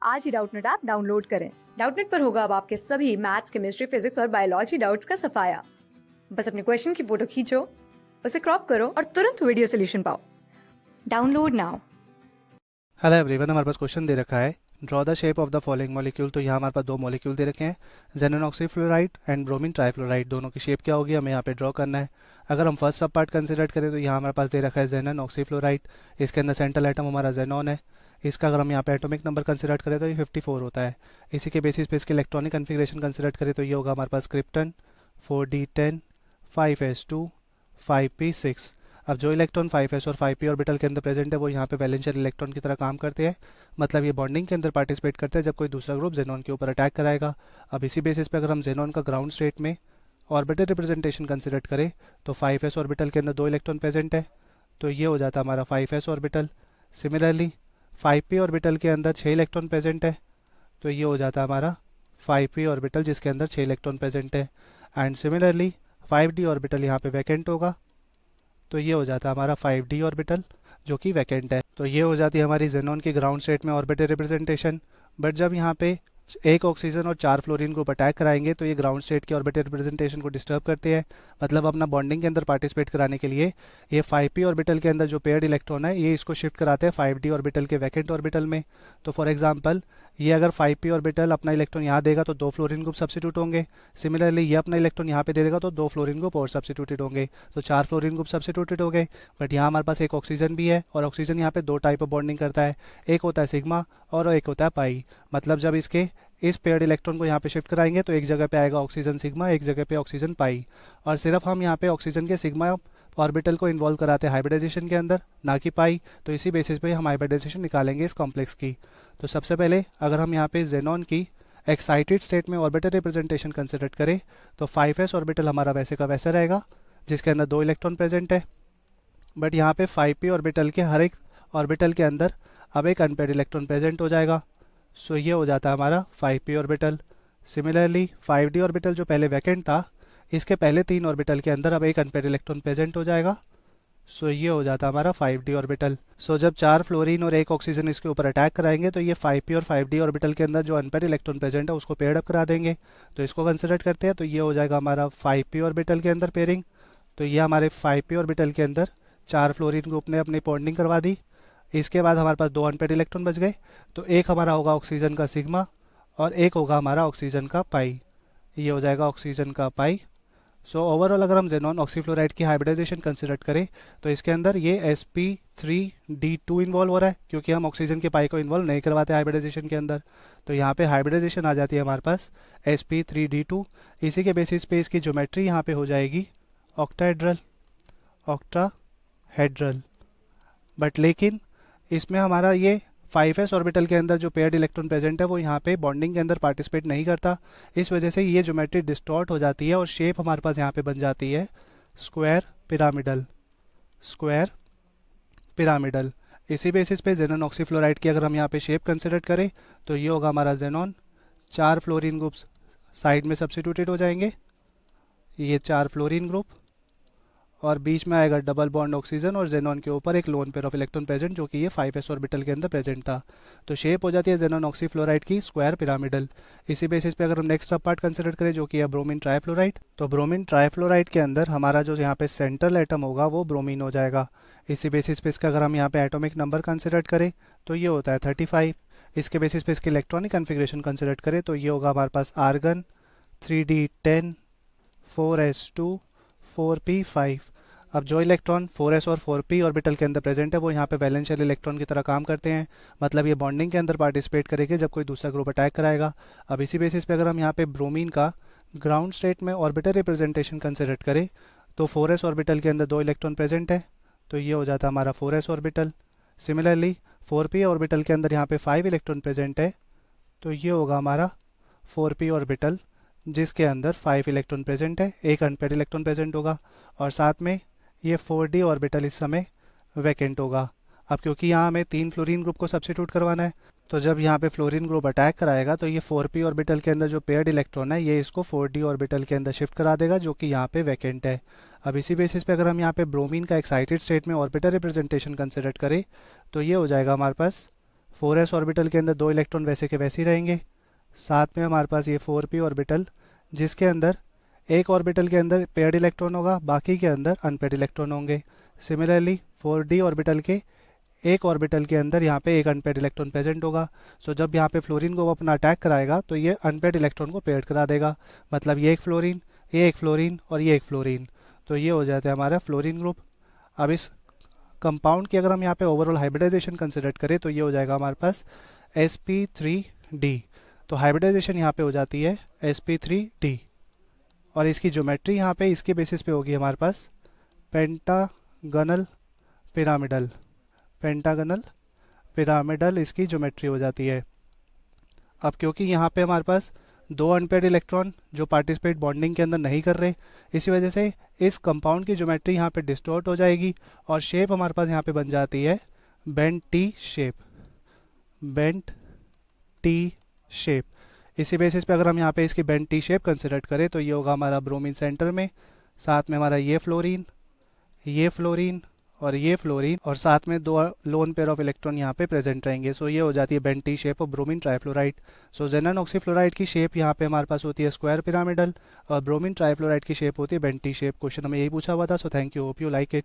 आज ही Doubtnut app download करें। Doubtnut पर होगा अब आपके सभी मैथ्स, केमिस्ट्री, फिजिक्स और बायोलॉजी डाउट्स का सफाया। बस अपने क्वेश्चन की फोटो खींचो, उसे क्रॉप करो और तुरंत वीडियो सोल्यूशन पाओ। Download now. हेलो एवरीवन, हमारे पास क्वेश्चन दे रखा है draw the shape of the following molecule. तो यहाँ हमारे पास दो मॉलिक्यूल दे रखे हैं, जेनन ऑक्सीफ्लोराइड एंड ब्रोमीन ट्राइफ्लोराइड। दोनों की शेप क्या होगी हमें यहाँ पे ड्रॉ करना है। अगर हम फर्स्ट सब पार्ट कंसिडर करें तो यहाँ हमारे पास दे रखा है जेनन ऑक्सीफ्लोराइड। इसके अंदर सेंट्रल एटम हमारा जेनॉन है। इसका अगर हम यहाँ पे एटॉमिक नंबर कंसिडर करें तो ये 54 होता है। इसी के बेसिस पे इसके इलेक्ट्रॉनिक कन्फिग्रेशन कंसिडर करें तो ये होगा हमारे पास क्रिप्टन 4d10 5s2 5p6। अब जो इलेक्ट्रॉन 5s और 5p ऑर्बिटल के अंदर प्रेजेंट है वो यहाँ पे वैलेंशियल इलेक्ट्रॉन की तरह काम करते हैं, मतलब ये बॉन्डिंग के अंदर पार्टिसिपेट करते हैं जब कोई दूसरा ग्रुप जेनॉन के ऊपर अटैक कराएगा। अब इसी बेसिस पे अगर हम जेनॉन का ग्राउंड स्टेट में ऑर्बिटल रिप्रेजेंटेशन कंसिडर करें तो 5s ऑर्बिटल के अंदर दो इलेक्ट्रॉन प्रेजेंट है, तो ये हो जाता है हमारा 5s orbital. Similarly 5p orbital के अंदर 6 इलेक्ट्रॉन प्रेजेंट है, तो ये हो जाता है हमारा 5p ऑर्बिटल जिसके अंदर 6 इलेक्ट्रॉन प्रेजेंट है। एंड सिमिलरली 5d ऑर्बिटल यहाँ पे वैकेंट होगा, तो ये हो जाता है हमारा 5d ऑर्बिटल जो कि वैकेंट है। तो ये हो जाती है हमारी जेनॉन की ग्राउंड स्टेट में ऑर्बिटल रिप्रेजेंटेशन। बट जब यहाँ पे एक ऑक्सीजन और 4 फ्लोरीन ग्रुप अटैक कराएंगे तो ये ग्राउंड स्टेट की ऑर्बिटल रिप्रेजेंटेशन को डिस्टर्ब करते हैं, मतलब अपना बॉन्डिंग के अंदर पार्टिसिपेट कराने के लिए ये 5p ऑर्बिटल के अंदर जो पेयर्ड इलेक्ट्रॉन है ये इसको शिफ्ट कराते हैं 5d ऑर्बिटल के वैकेंट ऑर्बिटल में। तो फॉर एग्जांपल ये अगर 5p ऑर्बिटल अपना इलेक्ट्रॉन यहाँ देगा तो 2 फ्लोरीन ग्रुप सब्सिट्यूट होंगे। सिमिलरली ये अपना इलेक्ट्रॉन यहाँ पे दे देगा तो 2 फ्लोरीन ग्रुप और सब्सिट्यूटेड होंगे, तो 4 फ्लोरीन ग्रुप सब्सिट्यूटेड हो गए। बट यहाँ हमारे पास एक ऑक्सीजन भी है और ऑक्सीजन यहाँ पे दो टाइप ऑफ बॉन्डिंग करता है, एक होता है सिग्मा और एक होता है पाई। मतलब जब इसके इस पेयर्ड इलेक्ट्रॉन को यहाँ पे शिफ्ट कराएंगे तो एक जगह पे आएगा ऑक्सीजन सिग्मा, एक जगह पे ऑक्सीजन पाई। और सिर्फ हम यहाँ पे ऑक्सीजन के सिग्मा ऑर्बिटल को इन्वॉल्व कराते हैं हाइब्रिडाइजेशन के अंदर, ना कि पाई। तो इसी बेसिस पे हम हाइब्रिडाइजेशन निकालेंगे इस कॉम्प्लेक्स की। तो सबसे पहले अगर हम यहाँ पे जेनॉन की एक्साइटेड स्टेट में ऑर्बिटल रिप्रेजेंटेशन कंसिडर करें तो 5s ऑर्बिटल हमारा वैसे का वैसा रहेगा जिसके अंदर दो इलेक्ट्रॉन प्रेजेंट है। बट यहाँ पे 5p ऑर्बिटल के हर एक ऑर्बिटल के अंदर अब एक अनपेयर्ड इलेक्ट्रॉन प्रेजेंट हो जाएगा, सो ये हो जाता है हमारा 5p orbital. Similarly 5d orbital जो पहले वैकेंट था इसके पहले 3 ऑर्बिटल के अंदर अब एक अनपेयर्ड इलेक्ट्रॉन प्रेजेंट हो जाएगा, सो ये हो जाता है हमारा 5d ऑर्बिटल। सो जब 4 फ्लोरीन और एक ऑक्सीजन इसके ऊपर अटैक कराएंगे तो ये 5p और 5d ऑर्बिटल के अंदर जो अनपेयर्ड इलेक्ट्रॉन प्रेजेंट है उसको पेयर्ड अप करा देंगे। तो इसको कंसिडर करते हैं, तो ये हो जाएगा हमारा 5p ऑर्बिटल के अंदर पेयरिंग। तो ये हमारे 5p ऑर्बिटल के अंदर 4 फ्लोरीन ग्रुप ने अपनी बॉन्डिंग करवा दी। इसके बाद हमारे पास दो अनपेयर्ड इलेक्ट्रॉन बच गए, तो एक हमारा होगा ऑक्सीजन का सिग्मा और एक होगा हमारा ऑक्सीजन का पाई। ये हो जाएगा ऑक्सीजन का पाई। सो ओवरऑल अगर हम जेनॉन ऑक्सीफ्लोराइड की हाइब्रिडाइजेशन कंसिडर करें तो इसके अंदर ये sp3d2 इन्वॉल्व हो रहा है, क्योंकि हम ऑक्सीजन के पाई को इन्वॉल्व नहीं करवाते हाइब्रिडाइजेशन के अंदर। तो यहाँ पे हाइब्रिडाइजेशन आ जाती है हमारे पास sp3d2। इसी के बेसिस पे इसकी ज्योमेट्री यहाँ पे हो जाएगी ऑक्टाहेड्रल, ऑक्टाहेड्रल। बट लेकिन इसमें हमारा ये 5s ऑर्बिटल के अंदर जो पेयर्ड इलेक्ट्रॉन प्रेजेंट है वो यहाँ पे बॉन्डिंग के अंदर पार्टिसिपेट नहीं करता। इस वजह से ये ज्योमेट्री डिस्टॉर्ट हो जाती है और शेप हमारे पास यहाँ पे बन जाती है स्क्वायर पिरामिडल, स्क्वायर पिरामिडल। इसी बेसिस पे जेनॉन ऑक्सीफ्लोराइड की अगर हम यहाँ पे शेप कंसिडर करें तो ये होगा हमारा जेनॉन, 4 फ्लोरीन ग्रुप्स साइड में सब्सिट्यूटेड हो जाएंगे, ये 4 फ्लोरीन ग्रुप और बीच में आएगा डबल बॉन्ड ऑक्सीजन और जेनॉन के ऊपर एक lone pair of electron present जो कि ये 5s ऑर्बिटल के अंदर प्रेजेंट था। तो शेप हो जाती है जेनॉन ऑक्सीफ्लोराइड की स्क्वायर पिरामिडल। इसी बेसिस पे अगर हम नेक्स्ट सब पार्ट कंसिडर करें जो कि है ब्रोमीन ट्राइफ्लोराइड, तो ब्रोमीन ट्राइफ्लोराइड के अंदर हमारा जो यहाँ पे सेंट्रल एटम होगा वो ब्रोमीन हो जाएगा। इसी बेसिस पे इसका अगर हम यहाँ पे एटॉमिक नंबर कंसिडर करें तो ये होता है 35। इसके बेसिस पे इसके इलेक्ट्रॉनिक कन्फिग्रेशन कंसिडर करें तो ये होगा हमारे पास आर्गन 3d10 4s2 4p5। अब जो इलेक्ट्रॉन 4s और 4p ऑर्बिटल के अंदर प्रेजेंट है वो यहाँ पे वैलेंशियल इलेक्ट्रॉन की तरह काम करते हैं, मतलब ये बॉन्डिंग के अंदर पार्टिसिपेट करेंगे जब कोई दूसरा ग्रुप अटैक कराएगा। अब इसी बेसिस पे अगर हम यहाँ पे ब्रोमीन का ग्राउंड स्टेट में ऑर्बिटल रिप्रेजेंटेशन कंसिडर करें तो 4s ऑर्बिटल के अंदर दो इलेक्ट्रॉन प्रेजेंट है, तो ये हो जाता है हमारा 4s orbital. Similarly 4p orbital के अंदर यहाँ पे 5 इलेक्ट्रॉन प्रेजेंट है, तो ये होगा हमारा 4p ऑर्बिटल जिसके अंदर 5 इलेक्ट्रॉन प्रेजेंट है, एक अनपेयर्ड इलेक्ट्रॉन प्रेजेंट होगा और साथ में ये 4d ऑर्बिटल इस समय वैकेंट होगा। अब क्योंकि यहाँ हमें 3 फ्लोरीन ग्रुप को सब्सिट्यूट करवाना है, तो जब यहाँ पे फ्लोरीन ग्रुप अटैक कराएगा तो ये 4p ऑर्बिटल के अंदर जो पेयर्ड इलेक्ट्रॉन है ये इसको 4d ऑर्बिटल के अंदर शिफ्ट करा देगा जो कि यहाँ पे वैकेंट है। अब इसी बेसिस पे अगर हम यहाँ पे ब्रोमीन का एक्साइटेड स्टेट में ऑर्बिटल रिप्रेजेंटेशन कंसिडर करें तो ये हो जाएगा हमारे पास 4s ऑर्बिटल के अंदर 2 इलेक्ट्रॉन वैसे के वैसे ही रहेंगे। साथ में हमारे पास ये 4p ऑर्बिटल, जिसके अंदर एक ऑर्बिटल के अंदर पेयर्ड इलेक्ट्रॉन होगा, बाकी के अंदर अनपेयर्ड इलेक्ट्रॉन होंगे। सिमिलरली 4d ऑर्बिटल के एक ऑर्बिटल के अंदर यहाँ पे एक अनपेयर्ड इलेक्ट्रॉन प्रेजेंट होगा। सो जब यहाँ पे फ्लोरीन को वो अपना अटैक कराएगा तो ये अनपेयर्ड इलेक्ट्रॉन को पेयर्ड करा देगा। मतलब ये एक फ्लोरीन, ये एक फ्लोरीन और ये एक फ्लोरीन, तो ये हो जाता है हमारा फ्लोरीन ग्रुप। अब इस कंपाउंड की अगर हम यहाँ पे ओवरऑल हाइब्रिडाइजेशन कंसिडर करें तो ये हो जाएगा हमारे पास sp3d। तो हाइब्रिडाइजेशन यहाँ पे हो जाती है sp3d, और इसकी ज्योमेट्री यहाँ पे इसके बेसिस पे होगी हमारे पास पेंटागनल पिरामिडल। पेंटागनल पिरामिडल इसकी ज्योमेट्री हो जाती है। अब क्योंकि यहाँ पे हमारे पास 2 अनपेयर्ड इलेक्ट्रॉन जो पार्टिसिपेट बॉन्डिंग के अंदर नहीं कर रहे, इसी वजह से इस कंपाउंड की ज्योमेट्री यहाँ पे डिस्टॉर्ट हो जाएगी और शेप हमारे पास यहाँ पे बन जाती है bent T shape. Bent T shape, इसी बेसिस पे अगर हम यहाँ पे इसकी बेंट टी शेप कंसिडर करें तो ये होगा हमारा ब्रोमीन सेंटर में, साथ में हमारा ये फ्लोरीन और ये फ्लोरीन, और साथ में 2 लोन पेयर ऑफ इलेक्ट्रॉन यहाँ पे प्रेजेंट रहेंगे। सो ये हो जाती है bent T shape of bromine trifluoride. So xenon oxyfluoride की शेप यहाँ पे हमारे पास होती है स्क्वायर पिरामिडल, और ब्रोमीन ट्राइफ्लोराइड की शेप होती है बेंट टी शेप। क्वेश्चन हमें यही पूछा हुआ था। So thank you, hope you like it.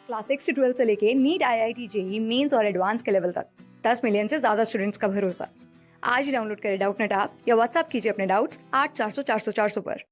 Class 6 से 12 से लेके नीट, IIT, जेई मेंस और एडवांस के लेवल तक 10 मिलियन से ज्यादा स्टूडेंट्स का भरोसा। आज ही डाउनलोड करें डाउटनेट ऐप या व्हाट्सएप कीजिए अपने डाउट्स 8400 400 400 पर।